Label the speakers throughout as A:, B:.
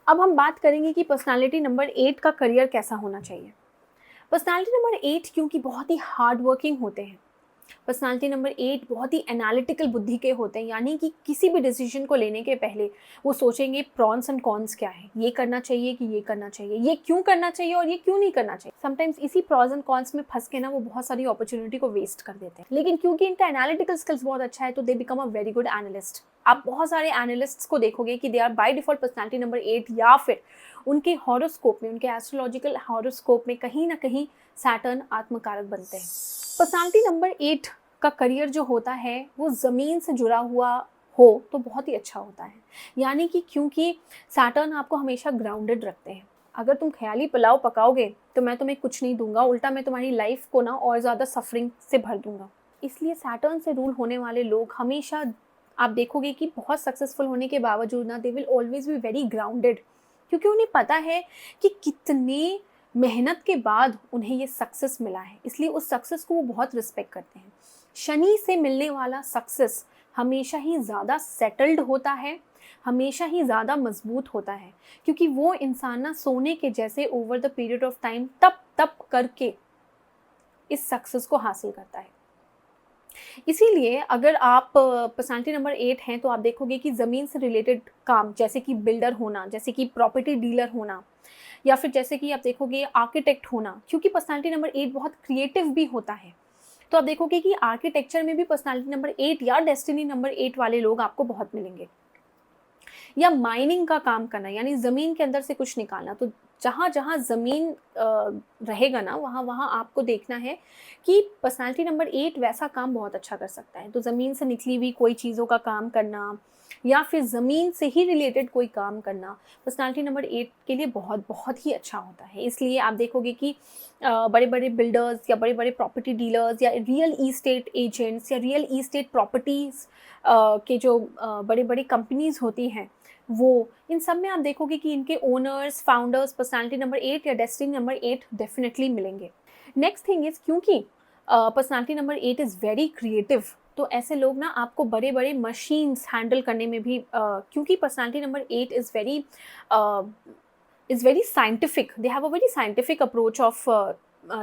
A: अब हम बात करेंगे कि पर्सनालिटी नंबर 8 का करियर कैसा होना चाहिए। पर्सनालिटी नंबर 8 क्योंकि बहुत ही हार्ड वर्किंग होते हैं। पर्सनालिटी नंबर 8 बहुत ही एनालिटिकल बुद्धि के होते हैं, यानी कि किसी भी डिसीजन को लेने के पहले वो सोचेंगे प्रॉन्स एंड कॉन्स क्या है, ये करना चाहिए कि ये करना चाहिए, ये क्यों करना चाहिए और ये क्यों नहीं करना चाहिए। समटाइम्स इसी प्रॉन्स एंड कॉन्स में फंस के ना वो बहुत सारी अपॉर्चुनिटी को वेस्ट कर देते हैं, लेकिन क्योंकि इनका एनालिटिकल स्किल्स बहुत अच्छा है तो they become a very good analyst. आप बहुत सारे एनालिस्ट्स को देखोगे कि they are by default personality number 8, या फिर उनके हॉरोस्कोप में, उनके एस्ट्रोलॉजिकल हॉरोस्कोप में कहीं ना कहीं सैटर्न आत्मकारक बनते हैं। पर्सनालिटी नंबर 8 का करियर जो होता है वो ज़मीन से जुड़ा हुआ हो तो बहुत ही अच्छा होता है, यानी कि क्योंकि सैटर्न आपको हमेशा ग्राउंडेड रखते हैं। अगर तुम ख्याली पुलाव पकाओगे तो मैं तुम्हें कुछ नहीं दूंगा, उल्टा मैं तुम्हारी लाइफ को ना और ज़्यादा सफरिंग से भर दूंगा। इसलिए सैटर्न से रूल होने वाले लोग हमेशा आप देखोगे कि बहुत सक्सेसफुल होने के बावजूद ना they will always be very grounded, क्योंकि उन्हें पता है कि कितने मेहनत के बाद उन्हें ये सक्सेस मिला है, इसलिए उस सक्सेस को वो बहुत रिस्पेक्ट करते हैं। शनि से मिलने वाला सक्सेस हमेशा ही ज़्यादा सेटल्ड होता है, हमेशा ही ज़्यादा मजबूत होता है, क्योंकि वो इंसान ना सोने के जैसे over the period of time तप तप करके इस सक्सेस को हासिल करता है। इसीलिए अगर आप पर्सनालिटी नंबर 8 हैं तो आप देखोगे कि ज़मीन से रिलेटेड काम, जैसे कि बिल्डर होना, जैसे कि प्रॉपर्टी डीलर होना, या फिर जैसे कि आप देखोगे आर्किटेक्ट होना, क्योंकि पर्सनालिटी नंबर 8 बहुत क्रिएटिव भी होता है। तो आप देखोगे कि आर्किटेक्चर में भी पर्सनालिटी नंबर 8 या डेस्टिनी नंबर 8 वाले लोग आपको बहुत मिलेंगे। या माइनिंग का काम करना, यानी ज़मीन के अंदर से कुछ निकालना, तो जहाँ जहाँ ज़मीन रहेगा ना वहाँ वहाँ आपको देखना है कि पर्सनालिटी नंबर 8 वैसा काम बहुत अच्छा कर सकता है। तो ज़मीन से निकली हुई कोई चीज़ों का काम करना या फिर ज़मीन से ही रिलेटेड कोई काम करना पर्सनालिटी नंबर 8 के लिए बहुत बहुत ही अच्छा होता है। इसलिए आप देखोगे कि बड़े बड़े बिल्डर्स या बड़े बड़े प्रॉपर्टी डीलर्स या रियल इस्टेट एजेंट्स या रियल इस्टेट प्रॉपर्टीज़ के जो बड़े बड़े कंपनीज़ होती हैं, वो इन सब में आप देखोगे कि इनके ओनर्स, फाउंडर्स पर्सनालिटी नंबर 8 या डेस्टिनी नंबर 8 डेफिनेटली मिलेंगे। नेक्स्ट थिंग इज़, क्योंकि personality number 8 is very creative, तो ऐसे लोग ना आपको बड़े बड़े मशीन्स हैंडल करने में भी क्योंकि personality number 8 is very scientific, they have a very scientific approach of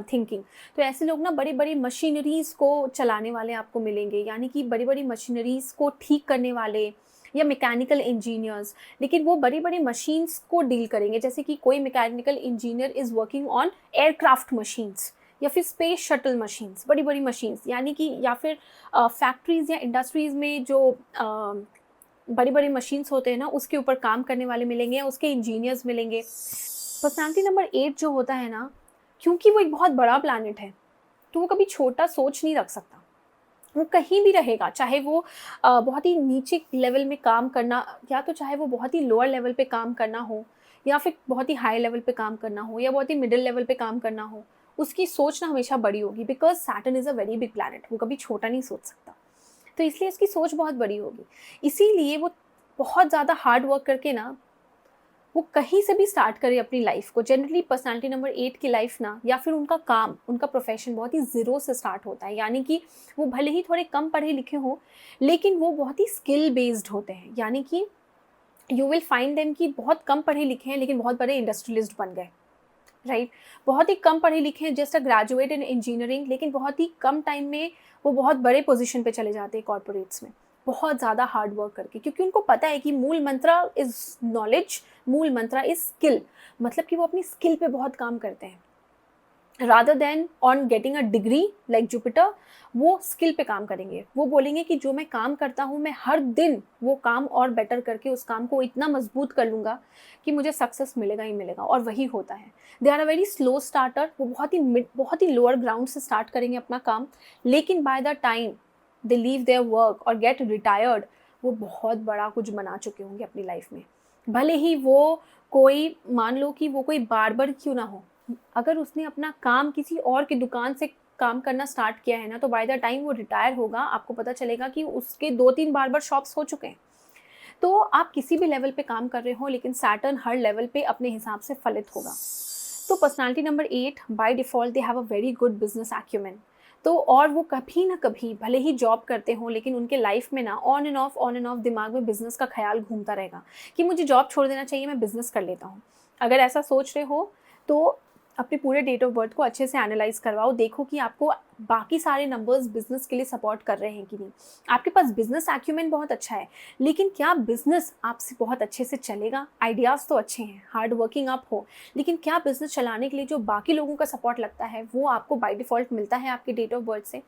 A: thinking. तो ऐसे लोग ना बड़ी बड़ी मशीनरीज़ को चलाने वाले आपको मिलेंगे, यानी कि बड़ी बड़ी मशीनरीज़ को ठीक करने वाले या मैकेनिकल इंजीनियर्स, लेकिन वो बड़ी बड़ी मशीन्स को डील करेंगे। जैसे कि कोई mechanical engineer is working on aircraft machines या फिर स्पेस शटल मशीन्स, बड़ी बड़ी मशीन्स, यानी कि या फिर फैक्ट्रीज़ या इंडस्ट्रीज़ में जो बड़ी बड़ी मशीन्स होते हैं ना उसके ऊपर काम करने वाले मिलेंगे या उसके इंजीनियर्स मिलेंगे। पर्सनालिटी नंबर 8 जो होता है ना, क्योंकि वो एक बहुत बड़ा प्लैनेट है तो वो कभी छोटा सोच नहीं रख सकता। वो कहीं भी रहेगा, चाहे वो बहुत ही नीचे लेवल में काम करना, या तो चाहे वो बहुत ही लोअर लेवल पे काम करना हो, या फिर बहुत ही हाई लेवल पे काम करना हो, या बहुत ही मिडिल लेवल पे काम करना हो, उसकी सोच ना हमेशा बड़ी होगी, because Saturn is a very big planet, वो कभी छोटा नहीं सोच सकता। तो इसलिए उसकी सोच बहुत बड़ी होगी। इसीलिए वो बहुत ज़्यादा हार्ड वर्क करके ना वो कहीं से भी स्टार्ट करे अपनी लाइफ को। जनरली पर्सनालिटी नंबर 8 की लाइफ ना, या फिर उनका काम, उनका प्रोफेशन बहुत ही ज़ीरो से स्टार्ट होता है, यानी कि वो भले ही थोड़े कम पढ़े लिखे हों लेकिन वो बहुत ही स्किल बेस्ड होते हैं। यानी कि यू विल फाइंड देम कि बहुत कम पढ़े लिखे हैं लेकिन बहुत बड़े इंडस्ट्रियलिस्ट बन गए, राइट। बहुत ही कम पढ़े लिखे हैं, just a graduate in engineering, लेकिन बहुत ही कम टाइम में वो बहुत बड़े पोजीशन पे चले जाते हैं कॉर्पोरेट्स में, बहुत ज़्यादा हार्ड वर्क करके, क्योंकि उनको पता है कि मूल मंत्र इज़ नॉलेज, मूल मंत्र इज़ स्किल। मतलब कि वो अपनी स्किल पे बहुत काम करते हैं rather than on getting a degree like Jupiter. वो स्किल पे काम करेंगे, वो बोलेंगे कि जो मैं काम करता हूँ मैं हर दिन वो काम और बेटर करके उस काम को इतना मजबूत कर लूँगा कि मुझे सक्सेस मिलेगा ही मिलेगा, और वही होता है। They are a very slow starter, वो बहुत ही लोअर ग्राउंड से स्टार्ट करेंगे अपना काम, लेकिन by the time they leave their work और गेट रिटायर्ड वो बहुत बड़ा कुछ बना चुके होंगे अपनी लाइफ में। भले ही वो कोई, मान लो कि वो कोई बार्बर क्यों ना हो, अगर उसने अपना काम किसी और की दुकान से काम करना स्टार्ट किया है ना, तो बाय द टाइम वो रिटायर होगा आपको पता चलेगा कि उसके 2-3 बार्बर शॉप्स हो चुके हैं। तो आप किसी भी लेवल पे काम कर रहे हो लेकिन सैटर्न हर लेवल पे अपने हिसाब से फलित होगा। तो personality number 8 by default they have a very good business acumen. तो और वो कभी ना कभी भले ही जॉब करते हों, लेकिन उनके लाइफ में ना ऑन एंड ऑफ दिमाग में बिजनेस का ख्याल घूमता रहेगा कि मुझे जॉब छोड़ देना चाहिए, मैं बिजनेस कर लेता हूँ। अगर ऐसा सोच रहे हो तो अपने पूरे डेट ऑफ बर्थ को अच्छे से एनालाइज करवाओ, देखो कि आपको बाकी सारे नंबर्स बिजनेस के लिए सपोर्ट कर रहे हैं कि नहीं। आपके पास बिजनेस एक्यूमेंट बहुत अच्छा है, लेकिन क्या बिजनेस आपसे बहुत अच्छे से चलेगा? आइडियाज़ तो अच्छे हैं, हार्ड वर्किंग आप हो, लेकिन क्या बिजनेस चलाने के लिए जो बाकी लोगों का सपोर्ट लगता है वो आपको बाय डिफ़ॉल्ट मिलता है आपके डेट ऑफ बर्थ से?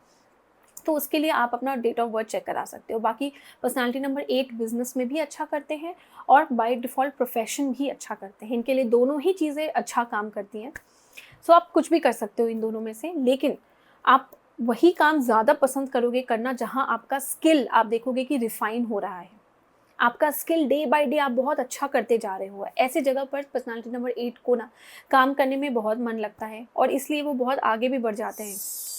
A: तो उसके लिए आप अपना डेट ऑफ बर्थ चेक करा सकते हो। बाकी पर्सनालिटी नंबर 8 बिजनेस में भी अच्छा करते हैं और बाय डिफ़ॉल्ट प्रोफेशन भी अच्छा करते हैं। इनके लिए दोनों ही चीज़ें अच्छा काम करती हैं। सो आप कुछ भी कर सकते हो इन दोनों में से, लेकिन आप वही काम ज़्यादा पसंद करोगे करना जहाँ आपका स्किल आप देखोगे कि रिफाइन हो रहा है। आपका स्किल डे बाय डे आप बहुत अच्छा करते जा रहे हो। ऐसी जगह पर पर्सनालिटी नंबर 8 को ना काम करने में बहुत मन लगता है और इसलिए वो बहुत आगे भी बढ़ जाते हैं।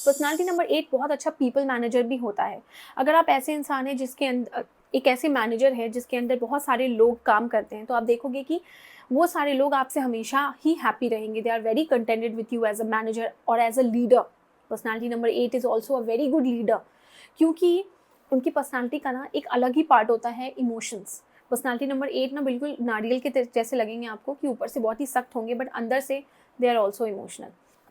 A: पर्सनालिटी नंबर 8 बहुत अच्छा पीपल मैनेजर भी होता है। अगर आप ऐसे इंसान हैं जिसके अंदर एक ऐसे मैनेजर है जिसके अंदर बहुत सारे लोग काम करते हैं, तो आप देखोगे कि वो सारे लोग आपसे हमेशा ही हैप्पी रहेंगे। They are very contented with you as a manager और as a leader. Personality number 8 is also a very good leader, क्योंकि उनकी पर्सनालिटी का ना एक अलग ही पार्ट होता है इमोशंस। पर्सनालिटी नंबर 8 ना बिल्कुल नारियल के जैसे लगेंगे आपको कि ऊपर से बहुत ही सख्त होंगे, बट अंदर से दे आर ऑल्सो इमोशनल।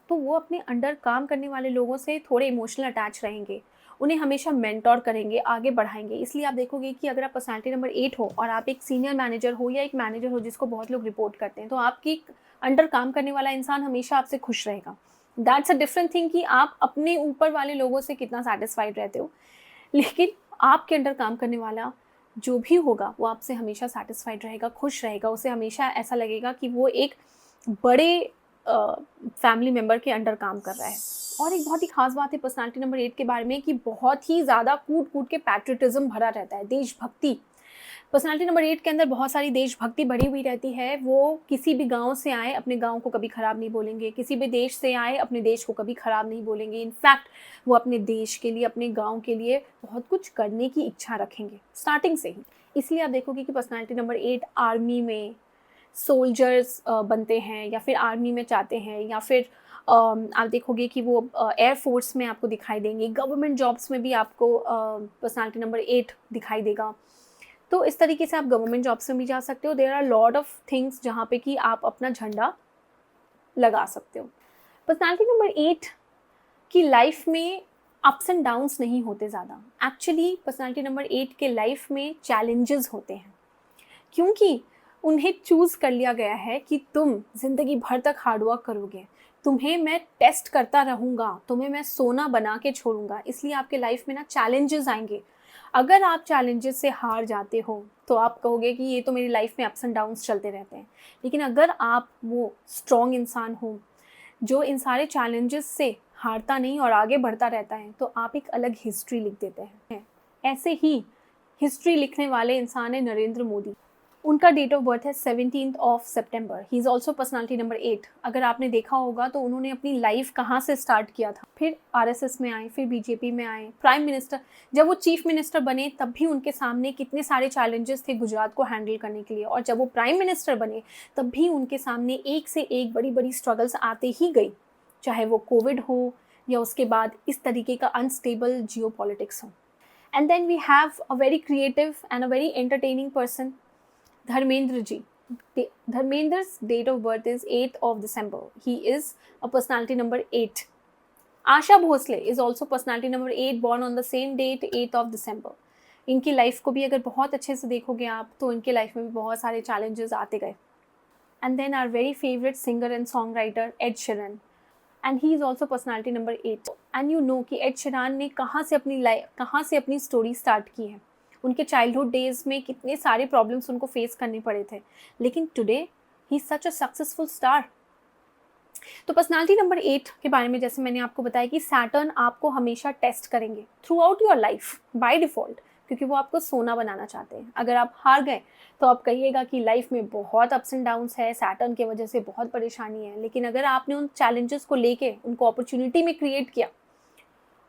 A: तो वो अपने अंडर काम करने वाले लोगों से थोड़े इमोशनल अटैच रहेंगे, उन्हें हमेशा मेंटोर करेंगे, आगे बढ़ाएंगे। इसलिए आप देखोगे कि अगर आप पर्सनालिटी नंबर 8 हो और आप एक सीनियर मैनेजर हो या एक मैनेजर हो जिसको बहुत लोग रिपोर्ट करते हैं, तो आपकी अंडर काम करने वाला इंसान हमेशा आपसे खुश रहेगा। दैट्स अ डिफरेंट थिंग कि आप अपने ऊपर वाले लोगों से कितना सेटिस्फाइड रहते हो, लेकिन आपके अंडर काम करने वाला जो भी होगा वो आपसे हमेशा सेटिस्फाइड रहेगा, खुश रहेगा। उसे हमेशा ऐसा लगेगा कि वो एक बड़े फैमिली मेम्बर के अंडर काम कर रहा है। और एक बहुत ही ख़ास बात है पर्सनालिटी नंबर 8 के बारे में कि बहुत ही ज़्यादा कूट-कूट के पैट्रियटिज़्म भरा रहता है, देशभक्ति। पर्सनालिटी नंबर 8 के अंदर बहुत सारी देशभक्ति भरी हुई रहती है। वो किसी भी गाँव से आए, अपने गाँव को कभी ख़राब नहीं बोलेंगे, किसी भी देश से आए, अपने देश को कभी ख़राब नहीं बोलेंगे। इनफैक्ट वो अपने देश के लिए, अपने गाँव के लिए बहुत कुछ करने की इच्छा रखेंगे, स्टार्टिंग से ही। इसलिए आप देखोगे कि पर्सनालिटी नंबर 8 आर्मी में सोल्जर्स बनते हैं या फिर आर्मी में जाते हैं, या फिर आप देखोगे कि वो एयर फोर्स में आपको दिखाई देंगे, गवर्नमेंट जॉब्स में भी आपको पर्सनालिटी नंबर 8 दिखाई देगा। तो इस तरीके से आप गवर्नमेंट जॉब्स में भी जा सकते हो। There are lot of things जहाँ पे कि आप अपना झंडा लगा सकते हो। पर्सनालिटी नंबर 8 की लाइफ में अप्स एंड डाउन्स नहीं होते ज़्यादा। एक्चुअली पर्सनालिटी नंबर 8 के लाइफ में चैलेंजेस होते हैं, क्योंकि उन्हें चूज़ कर लिया गया है कि तुम ज़िंदगी भर तक हार्ड वर्क करोगे, तुम्हें मैं टेस्ट करता रहूँगा, तुम्हें मैं सोना बना के छोड़ूंगा। इसलिए आपके लाइफ में ना चैलेंजेस आएंगे। अगर आप चैलेंजेस से हार जाते हो तो आप कहोगे कि ये तो मेरी लाइफ में अप्स एंड डाउन्स चलते रहते हैं, लेकिन अगर आप वो स्ट्रॉन्ग इंसान हो जो इन सारे चैलेंजेस से हारता नहीं और आगे बढ़ता रहता है, तो आप एक अलग हिस्ट्री लिख देते हैं। ऐसे ही हिस्ट्री लिखने वाले इंसान है नरेंद्र मोदी। उनका डेट ऑफ बर्थ है 17th of September. He is also personality number 8। अगर आपने देखा होगा तो उन्होंने अपनी लाइफ कहाँ से स्टार्ट किया था, फिर आरएसएस में आए, फिर बीजेपी में आए, प्राइम मिनिस्टर। जब वो चीफ मिनिस्टर बने तब भी उनके सामने कितने सारे चैलेंजेस थे गुजरात को हैंडल करने के लिए, और जब वो प्राइम मिनिस्टर बने तब भी उनके सामने एक से एक बड़ी बड़ी स्ट्रगल्स आते ही गई, चाहे वो कोविड हो या उसके बाद इस तरीके का अनस्टेबल जियो पॉलिटिक्स हो। And then we have a very creative and a very entertaining person, Dharmendra ji. Dharmendra's date of birth is 8th of December. He is a personality number 8. Asha Bhosle is also personality number 8, born on the same date, 8th of December. इनकी life को भी अगर बहुत अच्छे से देखोगे आप तो इनके लाइफ में भी बहुत सारे चैलेंजेस आते गए। And then are very favourite singer and songwriter Ed Sheeran, and he is also personality number 8। And you know कि एड शेरन ने कहाँ से अपनी स्टोरी स्टार्ट की है। उनके चाइल्डहुड डेज़ में कितने सारे प्रॉब्लम्स उनको फेस करने पड़े थे, लेकिन today he is such a successful star. तो पर्सनालिटी नंबर 8 के बारे में जैसे मैंने आपको बताया कि सैटर्न आपको हमेशा टेस्ट करेंगे through out your life by default, क्योंकि वो आपको सोना बनाना चाहते हैं। अगर आप हार गए तो आप कहिएगा कि लाइफ में बहुत अप्स एंड डाउन्स है, सैटर्न की वजह से बहुत परेशानी है, लेकिन अगर आपने उन चैलेंजेस को लेके उनको अपॉर्चुनिटी में क्रिएट किया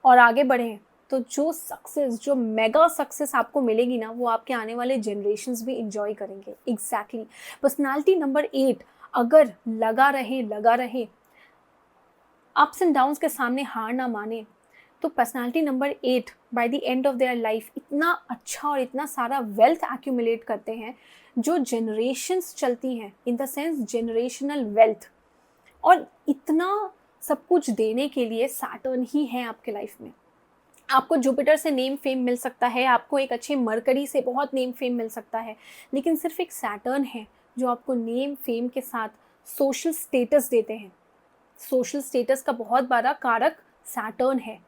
A: और आगे बढ़े, तो जो सक्सेस, जो मेगा सक्सेस आपको मिलेगी ना, वो आपके आने वाले जनरेशन्स भी इंजॉय करेंगे। एग्जैक्टली पर्सनालिटी नंबर 8 अगर लगा रहे अप्स एंड डाउन्स के सामने हार ना माने, तो personality number 8 by the end of their life इतना अच्छा और इतना सारा वेल्थ एक्यूमुलेट करते हैं जो जनरेशन्स चलती हैं, in the sense generational wealth. और इतना सब कुछ देने के लिए सैटर्न ही है आपके लाइफ में। आपको जुपिटर से नेम फेम मिल सकता है, आपको एक अच्छे मरकरी से बहुत नेम फेम मिल सकता है, लेकिन सिर्फ एक सैटर्न है जो आपको नेम फेम के साथ सोशल स्टेटस देते हैं। सोशल स्टेटस का बहुत बड़ा कारक सैटर्न है।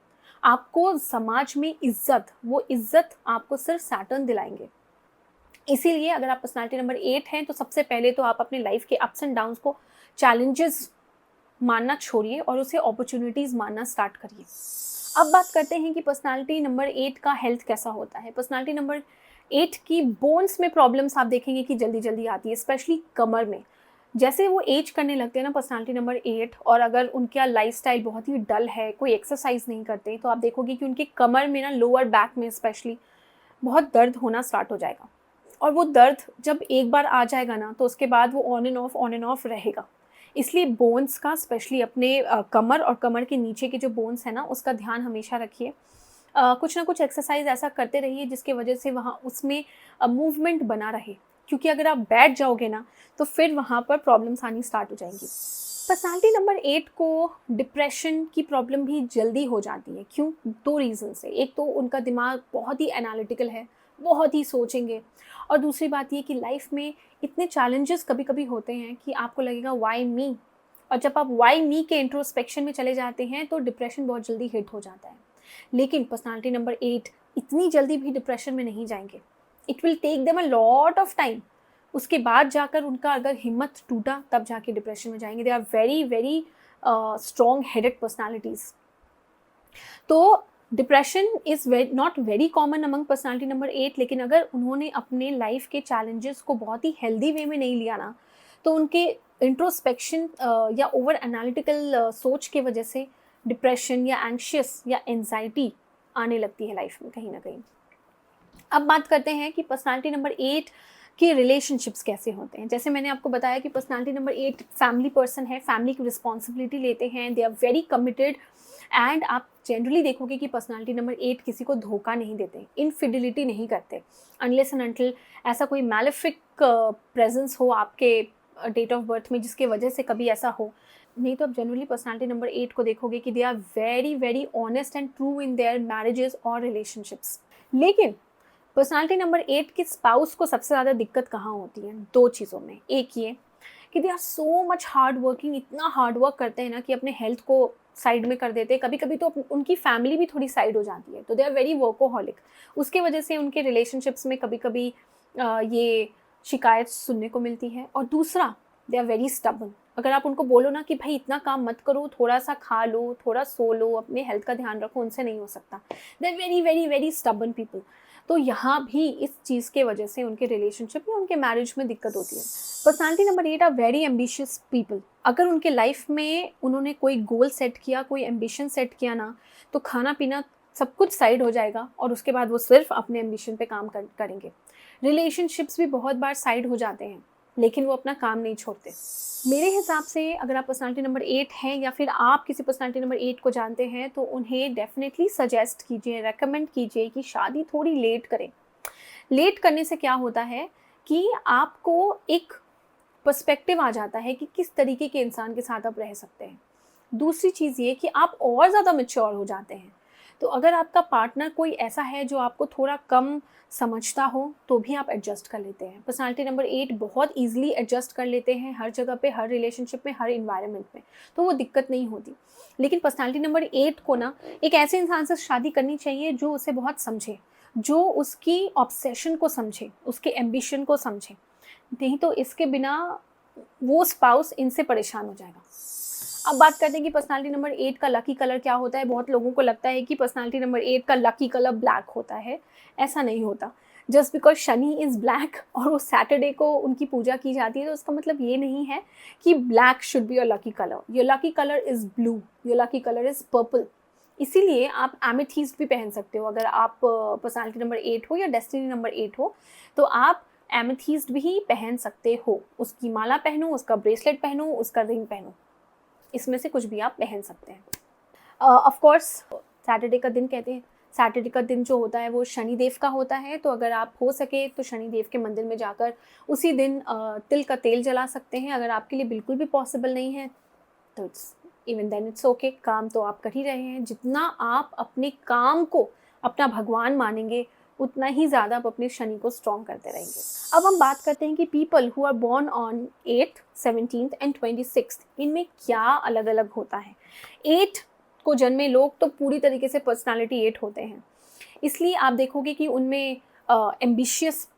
A: आपको समाज में इज्जत, वो इज्जत आपको सिर्फ सैटर्न दिलाएंगे। इसीलिए अगर आप पर्सनालिटी नंबर 8 हैं तो सबसे पहले तो आप अपने लाइफ के अप्स एंड डाउन्स को चैलेंजेस मानना छोड़िए और उसे अपॉर्चुनिटीज़ मानना स्टार्ट करिए। अब बात करते हैं कि पर्सनालिटी नंबर 8 का हेल्थ कैसा होता है। पर्सनालिटी नंबर 8 की बोन्स में प्रॉब्लम्स आप देखेंगे कि जल्दी जल्दी आती है, स्पेशली कमर में। जैसे वो एज करने लगते हैं ना पर्सनालिटी नंबर 8, और अगर उनका लाइफस्टाइल बहुत ही डल है, कोई एक्सरसाइज नहीं करते, तो आप देखोगे कि उनके कमर में ना, लोअर बैक में स्पेशली बहुत दर्द होना स्टार्ट हो जाएगा। और वो दर्द जब एक बार आ जाएगा ना, तो उसके बाद वो ऑन एंड ऑफ रहेगा। इसलिए बोन्स का, स्पेशली अपने कमर और कमर के नीचे के जो बोन्स है ना, उसका ध्यान हमेशा रखिए। कुछ ना कुछ एक्सरसाइज ऐसा करते रहिए जिसकी वजह से वहाँ उसमें मूवमेंट बना रहे, क्योंकि अगर आप बैठ जाओगे ना तो फिर वहाँ पर प्रॉब्लम्स आनी स्टार्ट हो जाएंगी। पर्सनालिटी नंबर 8 को डिप्रेशन की प्रॉब्लम भी जल्दी हो जाती है। क्यों? 2 रीज़न से। एक तो उनका दिमाग बहुत ही एनालिटिकल है, बहुत ही सोचेंगे, और दूसरी बात ये कि लाइफ में इतने चैलेंजेस कभी कभी होते हैं कि आपको लगेगा वाई मी, और जब आप वाई मी के इंट्रोस्पेक्शन में चले जाते हैं तो डिप्रेशन बहुत जल्दी हिट हो जाता है। लेकिन पर्सनालिटी नंबर 8 इतनी जल्दी भी डिप्रेशन में नहीं जाएंगे। It will take them a lot of time. उसके बाद जाकर उनका अगर हिम्मत टूटा तब जाके डिप्रेशन में जाएंगे। They are very very strong headed personalities. तो depression is not very common among personality number 8, लेकिन अगर उन्होंने अपने लाइफ के चैलेंजेस को बहुत ही हेल्दी वे में नहीं लिया ना, तो उनके इंट्रोस्पेक्शन या ओवर एनालिटिकल सोच के वजह से डिप्रेशन या एंग्शियस या एंजाइटी आने लगती है लाइफ में कहीं ना कहीं। अब बात करते हैं कि पर्सनालिटी नंबर 8 के रिलेशनशिप्स कैसे होते हैं। जैसे मैंने आपको बताया कि पर्सनालिटी नंबर 8 फैमिली पर्सन है, फैमिली की रिस्पॉन्सिबिलिटी लेते हैं, they are very committed, and आप जनरली देखोगे कि पर्सनालिटी नंबर 8 किसी को धोखा नहीं देते, इनफिडिलिटी नहीं करते, अनलेस एंड अनटिल ऐसा कोई मैलेफिक प्रेजेंस हो आपके डेट ऑफ बर्थ में जिसके वजह से कभी ऐसा हो। नहीं तो आप जनरली पर्सनालिटी नंबर 8 को देखोगे कि they are very very honest and true in their marriages और रिलेशनशिप्स। लेकिन पर्सनालिटी नंबर 8 के स्पाउस को सबसे ज़्यादा दिक्कत कहाँ होती है? 2 चीज़ों में। एक ये कि they are so much hard working, इतना हार्ड वर्क करते हैं ना कि अपने हेल्थ को साइड में कर देते हैं। कभी कभी तो उनकी फैमिली भी थोड़ी साइड हो जाती है, तो दे आर वेरी वर्कोहॉलिक। उसके वजह से उनके रिलेशनशिप्स में कभी कभी ये शिकायत सुनने को मिलती है। और दूसरा, दे आर वेरी स्टबर्न। अगर आप उनको बोलो ना कि भाई इतना काम मत करो, थोड़ा सा खा लो, थोड़ा सो लो, अपने हेल्थ का ध्यान रखो, उनसे नहीं हो सकता। They are very very very stubborn people. तो यहाँ भी इस चीज़ के वजह से उनके रिलेशनशिप में, उनके मैरिज में दिक्कत होती है। Personality number 8 are very ambitious people. अगर उनके लाइफ में उन्होंने कोई गोल सेट किया, कोई एम्बिशन सेट किया ना, तो खाना पीना सब कुछ साइड हो जाएगा और उसके बाद वो सिर्फ अपने एम्बिशन पे काम करेंगे। रिलेशनशिप्स भी बहुत बार साइड हो जाते हैं, लेकिन वो अपना काम नहीं छोड़ते। मेरे हिसाब से अगर आप पर्सनालिटी नंबर 8 हैं या फिर आप किसी पर्सनालिटी नंबर 8 को जानते हैं, तो उन्हें डेफिनेटली सजेस्ट कीजिए, रेकमेंड कीजिए कि शादी थोड़ी लेट करें। लेट करने से क्या होता है कि आपको एक पर्सपेक्टिव आ जाता है कि किस तरीके के इंसान के साथ आप रह सकते हैं। दूसरी चीज़ ये कि आप और ज़्यादा मैच्योर हो जाते हैं। तो अगर आपका पार्टनर कोई ऐसा है जो आपको थोड़ा कम समझता हो, तो भी आप एडजस्ट कर लेते हैं। पर्सनालिटी नंबर 8 बहुत ईजिली एडजस्ट कर लेते हैं हर जगह पे, हर रिलेशनशिप में, हर इन्वायरमेंट में, तो वो दिक्कत नहीं होती। लेकिन पर्सनालिटी नंबर 8 को ना एक ऐसे इंसान से शादी करनी चाहिए जो उसे बहुत समझे, जो उसकी ऑब्सेशन को समझे, उसके एम्बिशन को समझे। नहीं तो इसके बिना वो स्पाउस इनसे परेशान हो जाएगा। अब बात करते हैं कि पर्सनालिटी नंबर 8 का लकी कलर क्या होता है। बहुत लोगों को लगता है कि पर्सनालिटी नंबर 8 का लकी कलर ब्लैक होता है। ऐसा नहीं होता। Just because Shani is black और वो सैटरडे को उनकी पूजा की जाती है, तो उसका मतलब ये नहीं है कि black should be your lucky colour. Your lucky colour is blue, your lucky colour is purple. इसीलिए आप एमेथीस्ट भी पहन सकते हो। अगर आप पर्सनालिटी नंबर 8 हो या डेस्टिनी नंबर 8 हो, तो आप एमेथीस्ट भी पहन सकते हो। उसकी माला पहनो, उसका ब्रेसलेट पहनो, उसका रिंग पहनो, इसमें से कुछ भी आप पहन सकते हैं। ऑफ कोर्स सैटरडे का दिन कहते हैं, सैटरडे का दिन जो होता है वो शनिदेव का होता है, तो अगर आप हो सके तो शनिदेव के मंदिर में जाकर उसी दिन तिल का तेल जला सकते हैं। अगर आपके लिए बिल्कुल भी पॉसिबल नहीं है तो इवन देन इट्स ओके, काम तो आप कर ही रहे हैं। जितना आप अपने काम को अपना भगवान मानेंगे उतना ही ज़्यादा आप अपने शनि को स्ट्रॉन्ग करते रहेंगे। अब हम बात करते हैं कि people who are born on 8th, 17th and 26th, इनमें क्या अलग अलग होता है। 8 को जन्मे लोग तो पूरी तरीके से पर्सनालिटी 8 होते हैं, इसलिए आप देखोगे कि उनमें एम्बिशियस,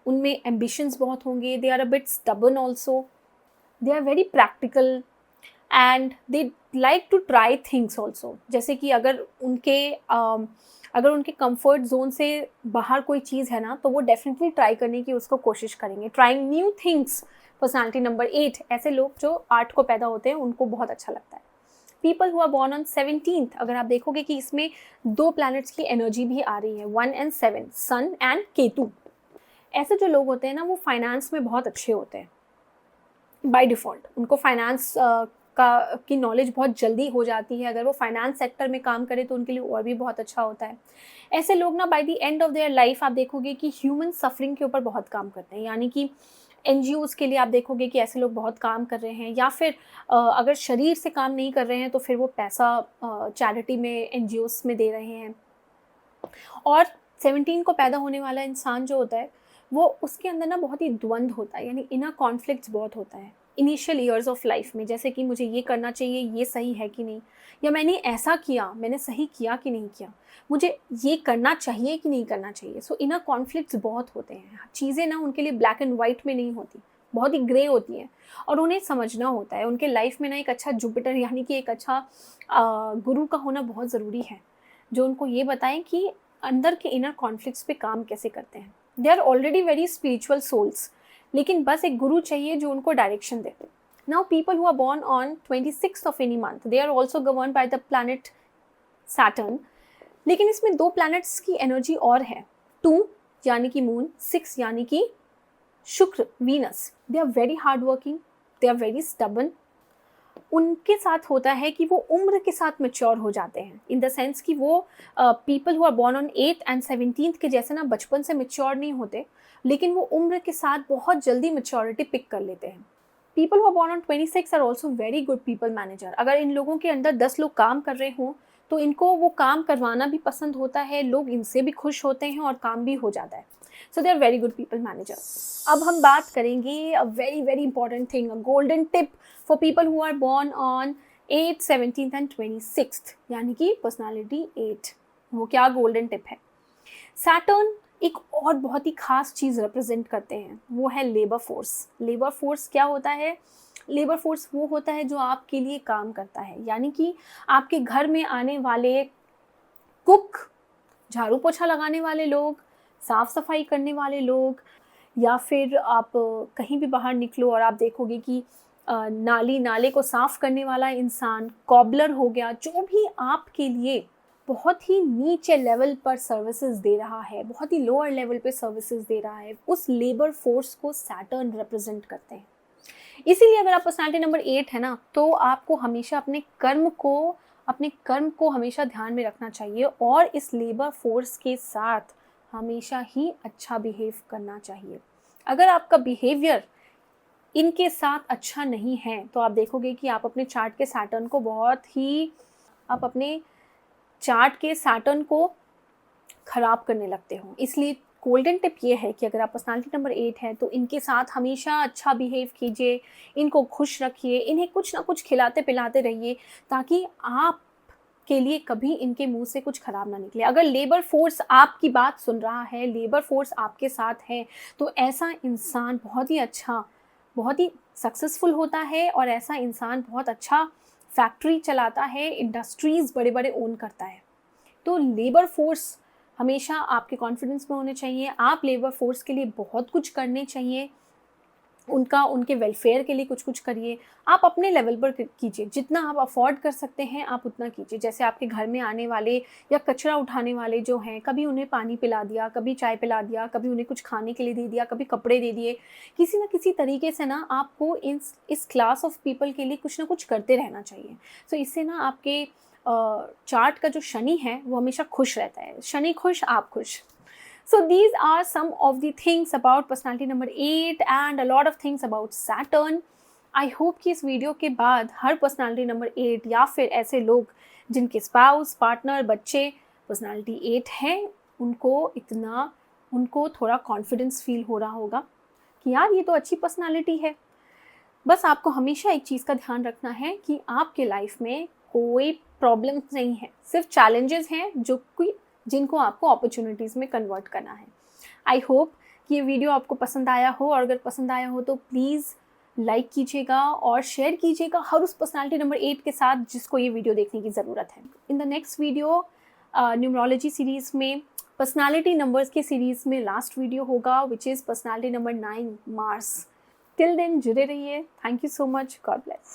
A: उनमें एम्बिशंस बहुत होंगे। They are a bit stubborn also, they are very practical and they like to try things also. जैसे कि अगर उनके कंफर्ट जोन से बाहर कोई चीज़ है ना, तो वो डेफिनेटली ट्राई करने की उसको कोशिश करेंगे। Trying new things, personality number 8, ऐसे लोग जो 8 को पैदा होते हैं उनको बहुत अच्छा लगता है। People who are born on 17th, अगर आप देखोगे कि इसमें 2 प्लैनेट्स की एनर्जी भी आ रही है, 1 and 7, सन एंड केतु। ऐसे जो लोग होते हैं ना वो फाइनेंस में बहुत अच्छे होते हैं बाय डिफ़ॉल्ट। उनको फाइनेंस की नॉलेज बहुत जल्दी हो जाती है। अगर वो फाइनेंस सेक्टर में काम करें तो उनके लिए और भी बहुत अच्छा होता है। ऐसे लोग ना by the end of their life आप देखोगे कि ह्यूमन सफरिंग के ऊपर बहुत काम करते हैं, यानी कि एनजीओज़ के लिए आप देखोगे कि ऐसे लोग बहुत काम कर रहे हैं, या फिर अगर शरीर से काम नहीं कर रहे हैं तो फिर वो पैसा चैरिटी में, एनजीओज़ में दे रहे हैं। और 17 को पैदा होने वाला इंसान जो होता है वो, उसके अंदर ना बहुत ही द्वंद्व होता है, यानी इनर कॉन्फ्लिक्ट्स बहुत होता है इनिशियल ईयर्स ऑफ लाइफ में। जैसे कि मुझे ये करना चाहिए, ये सही है कि नहीं, या मैंने ऐसा किया, मैंने सही किया कि नहीं किया, मुझे ये करना चाहिए कि नहीं करना चाहिए। सो इनर कॉन्फ्लिक्ट्स बहुत होते हैं। चीज़ें ना उनके लिए ब्लैक एंड वाइट में नहीं होती, बहुत ही ग्रे होती हैं, और उन्हें समझना होता है। उनके लाइफ में ना एक अच्छा जुपिटर यानी कि एक अच्छा गुरु का होना बहुत ज़रूरी है, जो उनको ये बताएं कि अंदर के इनर कॉन्फ्लिक्ट्स पे काम कैसे करते हैं। They are already very spiritual souls, लेकिन बस एक गुरु चाहिए जो उनको डायरेक्शन दे। Now people who are born on 26th of any month, they are also govern by the planet Saturn. लेकिन इसमें 2 प्लैनेट्स की एनर्जी और है, 2 यानी कि मून, 6 यानी कि शुक्र, Venus. They are very hard working, they are very stubborn. उनके साथ होता है कि वो उम्र के साथ मैच्योर हो जाते हैं, इन द सेंस कि वो people who are born on 8th and 17th के जैसे ना बचपन से मैच्योर नहीं होते, लेकिन वो उम्र के साथ बहुत जल्दी मैच्योरिटी पिक कर लेते हैं। People who are born on 26 are also very good people manager. अगर इन लोगों के अंदर 10 लोग काम कर रहे हों तो इनको वो काम करवाना भी पसंद होता है, लोग इनसे भी खुश होते हैं और काम भी हो जाता है। So they are very good people manager. अब हम बात करेंगे a very very important thing, a golden tip for people who are born on 8th, 17th and 26th, यानी कि पर्सनालिटी 8। वो क्या गोल्डन टिप है? सैटर्न एक और बहुत ही खास चीज़ रिप्रेजेंट करते हैं, वो है लेबर फोर्स। लेबर फोर्स क्या होता है? लेबर फोर्स वो होता है जो आपके लिए काम करता है, यानी कि आपके घर में आने वाले कुक, झाड़ू पोछा लगाने वाले लोग, साफ सफाई करने वाले लोग, या फिर आप कहीं भी बाहर निकलो और आप देखोगे कि नाले को साफ करने वाला इंसान, कॉबलर हो गया, जो भी आपके लिए बहुत ही नीचे लेवल पर सर्विसेज दे रहा है, बहुत ही लोअर लेवल पे सर्विसेज दे रहा है, उस लेबर फोर्स को सैटर्न रिप्रेजेंट करते हैं। इसीलिए अगर आप पर्सनालिटी नंबर 8 है ना, तो आपको हमेशा अपने कर्म को हमेशा ध्यान में रखना चाहिए, और इस लेबर फोर्स के साथ हमेशा ही अच्छा बिहेव करना चाहिए। अगर आपका बिहेवियर इनके साथ अच्छा नहीं है तो आप देखोगे कि आप अपने चार्ट के सैटर्न को ख़राब करने लगते हो। इसलिए गोल्डन टिप ये है कि अगर आप पर्सनालिटी नंबर 8 है तो इनके साथ हमेशा अच्छा बिहेव कीजिए, इनको खुश रखिए, इन्हें कुछ ना कुछ खिलाते पिलाते रहिए, ताकि आप के लिए कभी इनके मुंह से कुछ खराब ना निकले। अगर लेबर फोर्स आपकी बात सुन रहा है, लेबर फोर्स आपके साथ है, तो ऐसा इंसान बहुत ही अच्छा, बहुत ही सक्सेसफुल होता है, और ऐसा इंसान बहुत अच्छा फैक्ट्री चलाता है, इंडस्ट्रीज़ बड़े बड़े ओन करता है। तो लेबर फोर्स हमेशा आपके कॉन्फिडेंस में होने चाहिए। आप लेबर फोर्स के लिए बहुत कुछ करने चाहिए, उनके वेलफेयर के लिए कुछ कुछ करिए। आप अपने लेवल पर कीजिए, जितना आप अफोर्ड कर सकते हैं आप उतना कीजिए। जैसे आपके घर में आने वाले या कचरा उठाने वाले जो हैं, कभी उन्हें पानी पिला दिया, कभी चाय पिला दिया, कभी उन्हें कुछ खाने के लिए दे दिया, कभी कपड़े दे दिए। किसी न किसी तरीके से ना आपको इस क्लास ऑफ पीपल के लिए कुछ ना कुछ करते रहना चाहिए। सो इससे ना आपके चार्ट का जो शनि है वो हमेशा खुश रहता है। शनि खुश, आप खुश। So these are some of the things about personality number 8 and a lot of things about Saturn. I hope कि इस वीडियो के बाद हर पर्सनालिटी नंबर 8 या फिर ऐसे लोग जिनके स्पाउस, पार्टनर, बच्चे पर्सनालिटी 8 हैं, उनको थोड़ा कॉन्फिडेंस फील हो रहा होगा कि यार ये तो अच्छी पर्सनालिटी है। बस आपको हमेशा एक चीज़ का ध्यान रखना है कि आपके लाइफ में कोई प्रॉब्लम्स नहीं है, सिर्फ चैलेंजेस हैं जिनको आपको अपॉर्चुनिटीज़ में कन्वर्ट करना है। आई होप कि ये वीडियो आपको पसंद आया हो, और अगर पसंद आया हो तो प्लीज़ लाइक कीजिएगा और शेयर कीजिएगा हर उस पर्सनालिटी नंबर 8 के साथ जिसको ये वीडियो देखने की ज़रूरत है। In the next video numerology series में पर्सनालिटी नंबर्स के सीरीज़ में लास्ट वीडियो होगा, which is personality number 9 Mars. Till then जुड़े रहिए। Thank you so much. God bless.